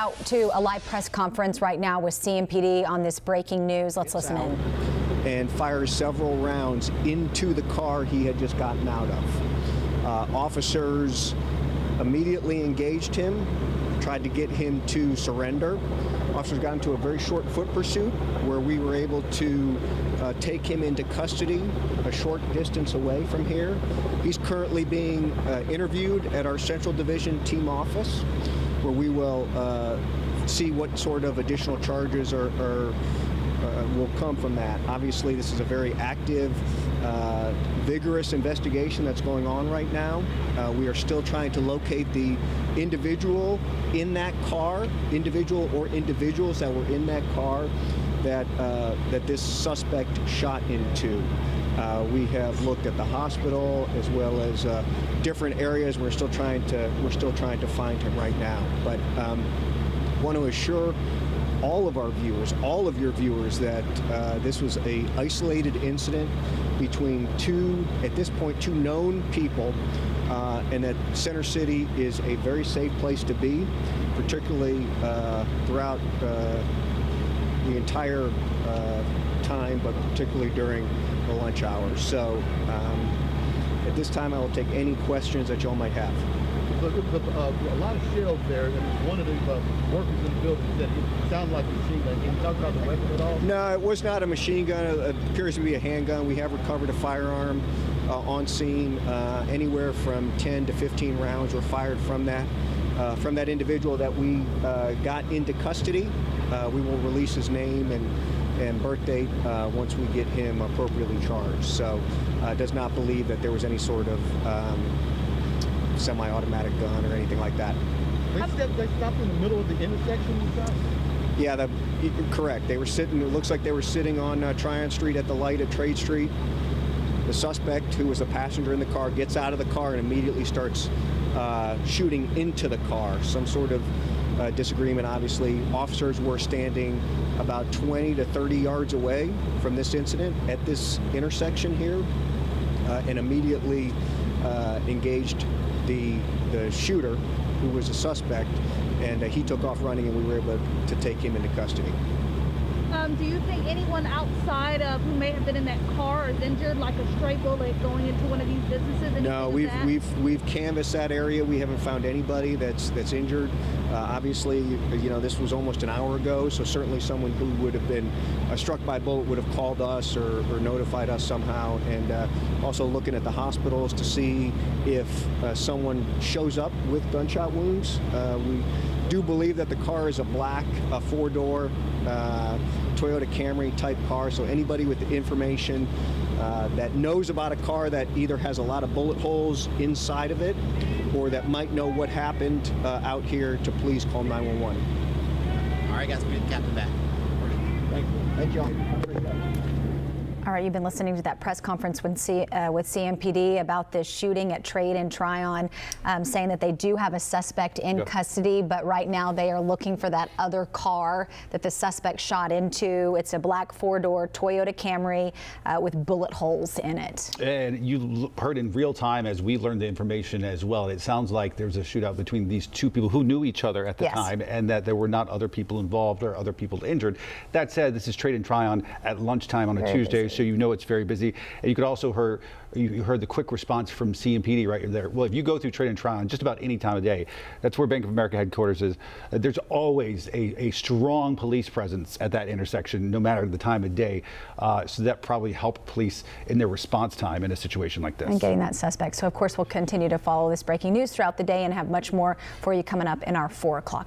out to a live press conference right now with CMPD on this breaking news. Let's listen in. And fires several rounds into the car he had just gotten out of. Officers immediately engaged him, tried to get him to surrender. Officers got into a very short foot pursuit where we were able to take him into custody a short distance away from here. He's currently being interviewed at our Central Division team office, where we will see what sort of additional charges will come from that. Obviously, this is a very active, vigorous investigation that's going on right now. We are still trying to locate the individual in that car, individual or individuals that were in that car that this suspect shot into. We have looked at the hospital as well as different areas. We're still trying to find him right now. But want to assure all of our viewers, all of your viewers, that this was a isolated incident between at this point, two known people, and that Center City is a very safe place to be, particularly throughout the entire time, but particularly during the lunch hours. So at this time, I will take any questions that y'all might have. A lot of shells there, and one of the workers in the building said it sounded like a machine gun. Can you talk about the weapon at all? No, it was not a machine gun. It appears to be a handgun. We have recovered a firearm on scene. Anywhere from 10 to 15 rounds were fired from that individual that we got into custody. We will release his name and birth date once we get him appropriately charged. So does not believe that there was any sort of semi-automatic gun or anything like that. They stopped in the middle of the intersection and stuff? Yeah, correct. They were sitting, it looks like they were sitting on Tryon Street at the light at Trade Street. The suspect, who was a passenger in the car, gets out of the car and immediately starts shooting into the car. Some sort of disagreement, obviously. Officers were standing about 20 to 30 yards away from this incident at this intersection here, and immediately engaged the shooter, who was a suspect, and he took off running, and we were able to take him into custody. Do you think anyone outside of who may have been in that car is injured, like a stray bullet going into one of these businesses? No, we've canvassed that area. We haven't found anybody that's injured. Obviously, you know, this was almost an hour ago, so certainly someone who would have been struck by a bullet would have called us or notified us somehow. And also looking at the hospitals to see if someone shows up with gunshot wounds. We do believe that the car is a black, four-door Toyota Camry type car, so anybody with the information that knows about a car that either has a lot of bullet holes inside of it or that might know what happened out here, to please call 911. All right, guys, we'll get the captain back. Thank you. Thank you. All right, you've been listening to that press conference with CMPD about this shooting at Trade and Tryon, saying that they do have a suspect in custody, but right now they are looking for that other car that the suspect shot into. It's a black four-door Toyota Camry with bullet holes in it. And you heard in real time as we learned the information as well. It sounds like there's a shootout between these two people who knew each other at the time, and that there were not other people involved or other people injured. That said, this is Trade and Tryon at lunchtime on a Tuesday. So you know it's very busy. And you could also heard the quick response from CMPD right there. Well, if you go through Trade and Tryon just about any time of day, that's where Bank of America headquarters is. There's always a strong police presence at that intersection, no matter the time of day. So that probably helped police in their response time in a situation like this. And getting that suspect. So of course we'll continue to follow this breaking news throughout the day and have much more for you coming up in our 4 o'clock.